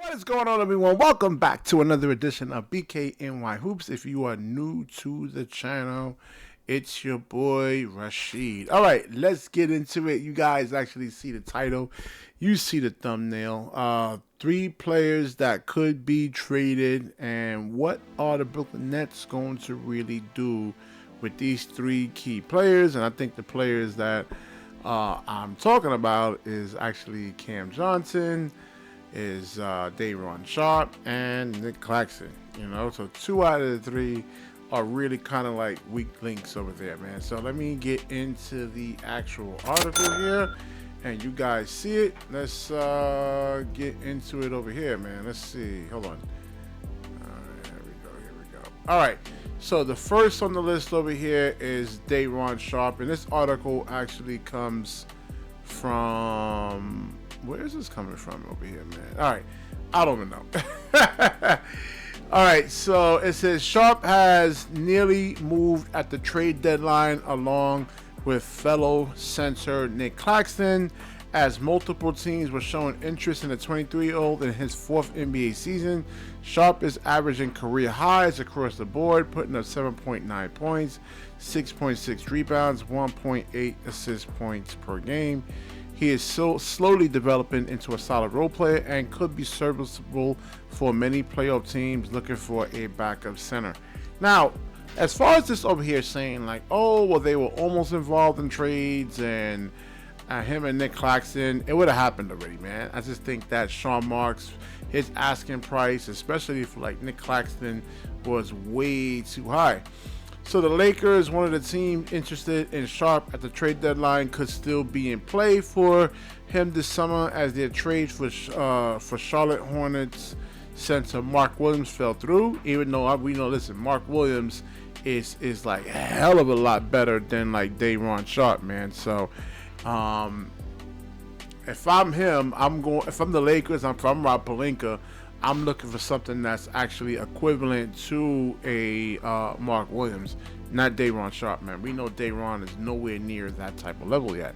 What is going on, everyone? Welcome back to another edition of BKNY Hoops. If you are new to the channel, it's your boy Rashid. All right, let's get into it. You guys actually see the title, you see the thumbnail. Three players that could be traded, and what are the Brooklyn Nets going to really do with these three key players? And I think the players that I'm talking about is actually Cam Johnson, is Day'Ron Sharpe, and Nick Claxton. You know, so two out of the three are really kind of like weak links over there, man. So let me get into the actual article here, and you guys see it. Let's get into it over here, man. Let's see. Hold on. All right, here we go. All right. So the first on the list over here is Day'Ron Sharpe, and this article actually comes from, where is this coming from over here, man? All right, I don't even know. All right, so it says Sharpe has nearly moved at the trade deadline along with fellow center Nick Claxton, as multiple teams were showing interest in the 23-year-old in his fourth NBA season. Sharpe is averaging career highs across the board, putting up 7.9 points, 6.6 rebounds, 1.8 assist points per game. He is so slowly developing into a solid role player and could be serviceable for many playoff teams looking for a backup center. Now, as far as this over here saying like, oh, well, they were almost involved in trades and him and Nick Claxton, it would have happened already, man. I just think that Sean Marks, his asking price, especially for like Nick Claxton, was way too high. So the Lakers, one of the teams interested in Sharpe at the trade deadline, could still be in play for him this summer, as their trade for Charlotte Hornets center Mark Williams fell through. Even though we know, listen, Mark Williams is like a hell of a lot better than like Day'Ron Sharpe, man. So if I'm him, if I'm the Lakers, if I'm Rob Pelinka, I'm looking for something that's actually equivalent to a Mark Williams, not Day'Ron Sharpe, man. We know Day'Ron is nowhere near that type of level yet.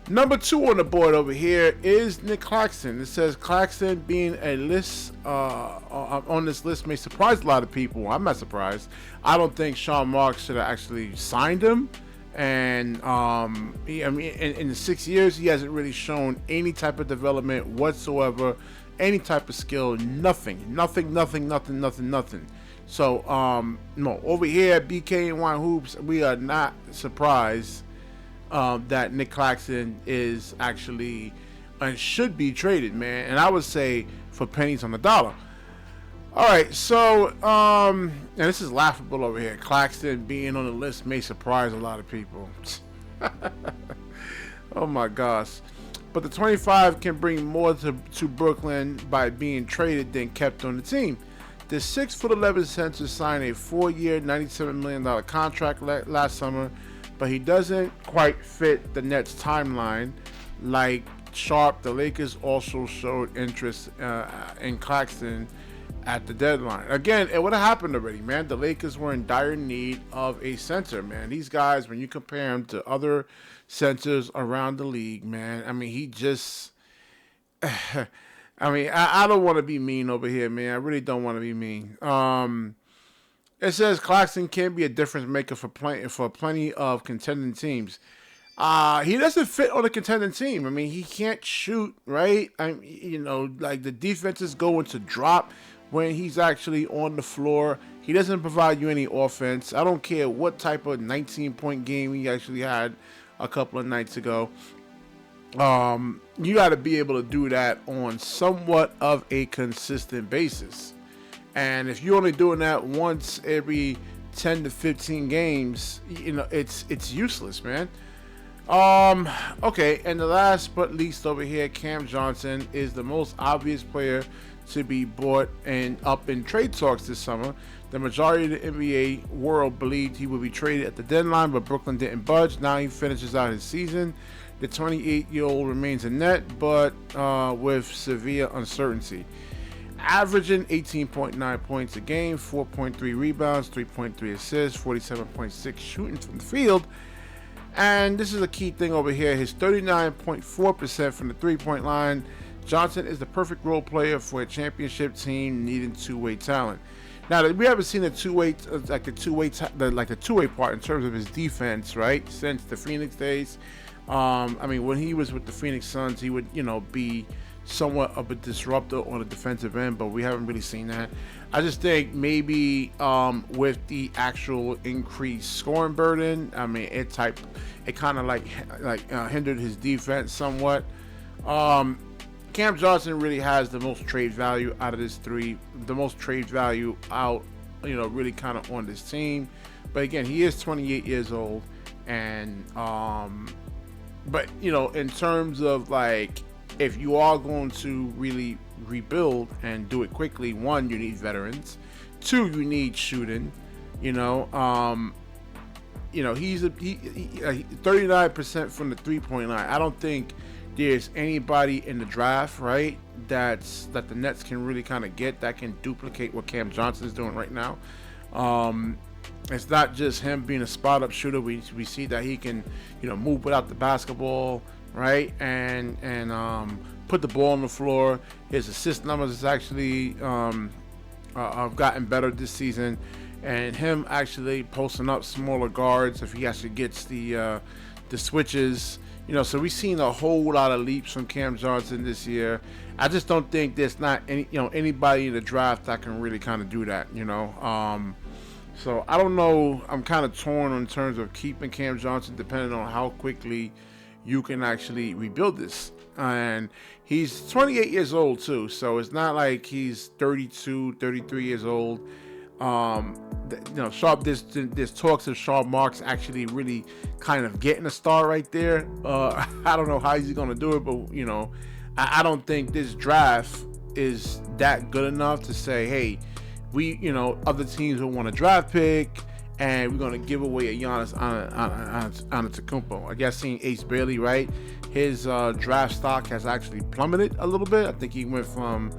Number two on the board over here is Nick Claxton. It says Claxton being a list on this list may surprise a lot of people. I'm not surprised. I don't think Sean Marks should have actually signed him. And in the 6 years, he hasn't really shown any type of development whatsoever. Any type of skill, nothing. So, no, over here at BKNY Hoops, we are not surprised that Nick Claxton is actually and should be traded, man. And I would say for pennies on the dollar. All right, so, and this is laughable over here. Claxton being on the list may surprise a lot of people. Oh my gosh. But the 25 can bring more to Brooklyn by being traded than kept on the team. The 6'11" center signed a 4-year, $97 million contract last summer, but he doesn't quite fit the Nets timeline. Like Sharpe, the Lakers also showed interest in Claxton at the deadline. Again, it would have happened already, man. The Lakers were in dire need of a center, man. These guys, when you compare them to other centers around the league, man, I mean, he just, I mean, I don't want to be mean over here, man. I really don't want to be mean. It says Claxton can be a difference maker for plenty of contending teams. He doesn't fit on a contending team. I mean, he can't shoot, right? Like the defense is going to drop when he's actually on the floor. He doesn't provide you any offense. I don't care what type of 19-point game he actually had a couple of nights ago. You got to be able to do that on somewhat of a consistent basis. And if you're only doing that once every 10 to 15 games, you know, it's useless, man. Okay, and the last but least over here, Cam Johnson is the most obvious player to be bought and up in trade talks this summer. The majority of the NBA world believed he would be traded at the deadline, but Brooklyn didn't budge. Now he finishes out his season. The 28-year-old remains a net, but with severe uncertainty. Averaging 18.9 points a game, 4.3 rebounds, 3.3 assists, 47.6 shooting from the field. And this is a key thing over here. His 39.4% from the three-point line Johnson is the perfect role player for a championship team needing two-way talent. Now, we haven't seen the two-way part in terms of his defense, right? Since the Phoenix days. I mean, when he was with the Phoenix Suns, he would, be somewhat of a disruptor on the defensive end, but we haven't really seen that. I just think maybe with the actual increased scoring burden, I mean, it kind of hindered his defense somewhat. Cam Johnson really has the most trade value out of this three, the most trade value out, really kind of on this team. But again, he is 28 years old, and but in terms of if you are going to really rebuild and do it quickly, one, you need veterans. Two, you need shooting. He's 39% from the 3-point line. I don't think there's anybody in the draft, right, that the Nets can really kind of get that can duplicate what Cam Johnson is doing right now. It's not just him being a spot-up shooter. We see that he can, move without the basketball, right, and put the ball on the floor. His assist numbers has actually have gotten better this season, and him actually posting up smaller guards if he actually gets the switches. So we've seen a whole lot of leaps from Cam Johnson this year. I just don't think there's not anybody in the draft that can really kind of do that. So I don't know. I'm kind of torn in terms of keeping Cam Johnson, depending on how quickly you can actually rebuild this. And he's 28 years old too, so it's not like he's 32, 33 years old. Sharp. There's talks of Sharp Marks actually really kind of getting a star right there. I don't know how he's gonna do it, but I don't think this draft is that good enough to say, hey, we other teams will want a draft pick, and we're gonna give away a Giannis Antetokounmpo. I guess seeing Ace Bailey, right? His draft stock has actually plummeted a little bit. I think he went from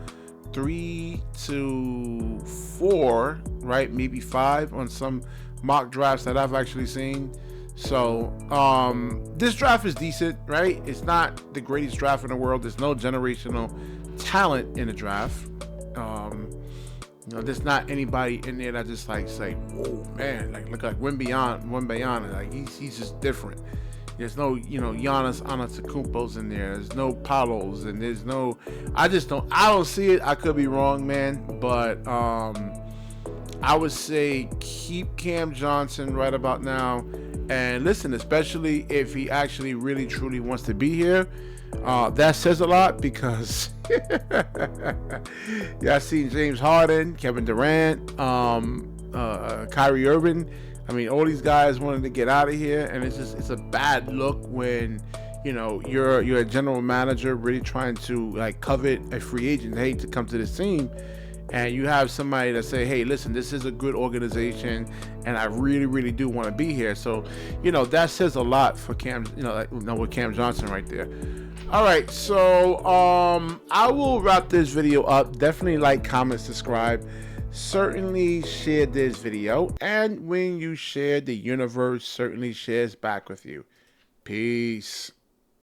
3 to 4, right? Maybe 5 on some mock drafts that I've actually seen. So this draft is decent, right? It's not the greatest draft in the world. There's no generational talent in the draft. There's not anybody in there that just say, whoa, man, look like Wembanyama, like he's just different. There's no, Giannis Antetokounmpos in there. There's no Palos, and there's no. I don't see it. I could be wrong, man, but I would say keep Cam Johnson right about now, and listen, especially if he actually really truly wants to be here. That says a lot because I've seen James Harden, Kevin Durant, Kyrie Irving. I mean, all these guys wanted to get out of here, and it's a bad look when you're a general manager really trying to covet a free agent, hey, to come to this team, and you have somebody that say, hey, listen, this is a good organization, and I really, really do want to be here. So that says a lot for Cam, with Cam Johnson right there. All right, so I will wrap this video up. Definitely like, comment, subscribe. Certainly share this video, and when you share, the universe certainly shares back with you. Peace.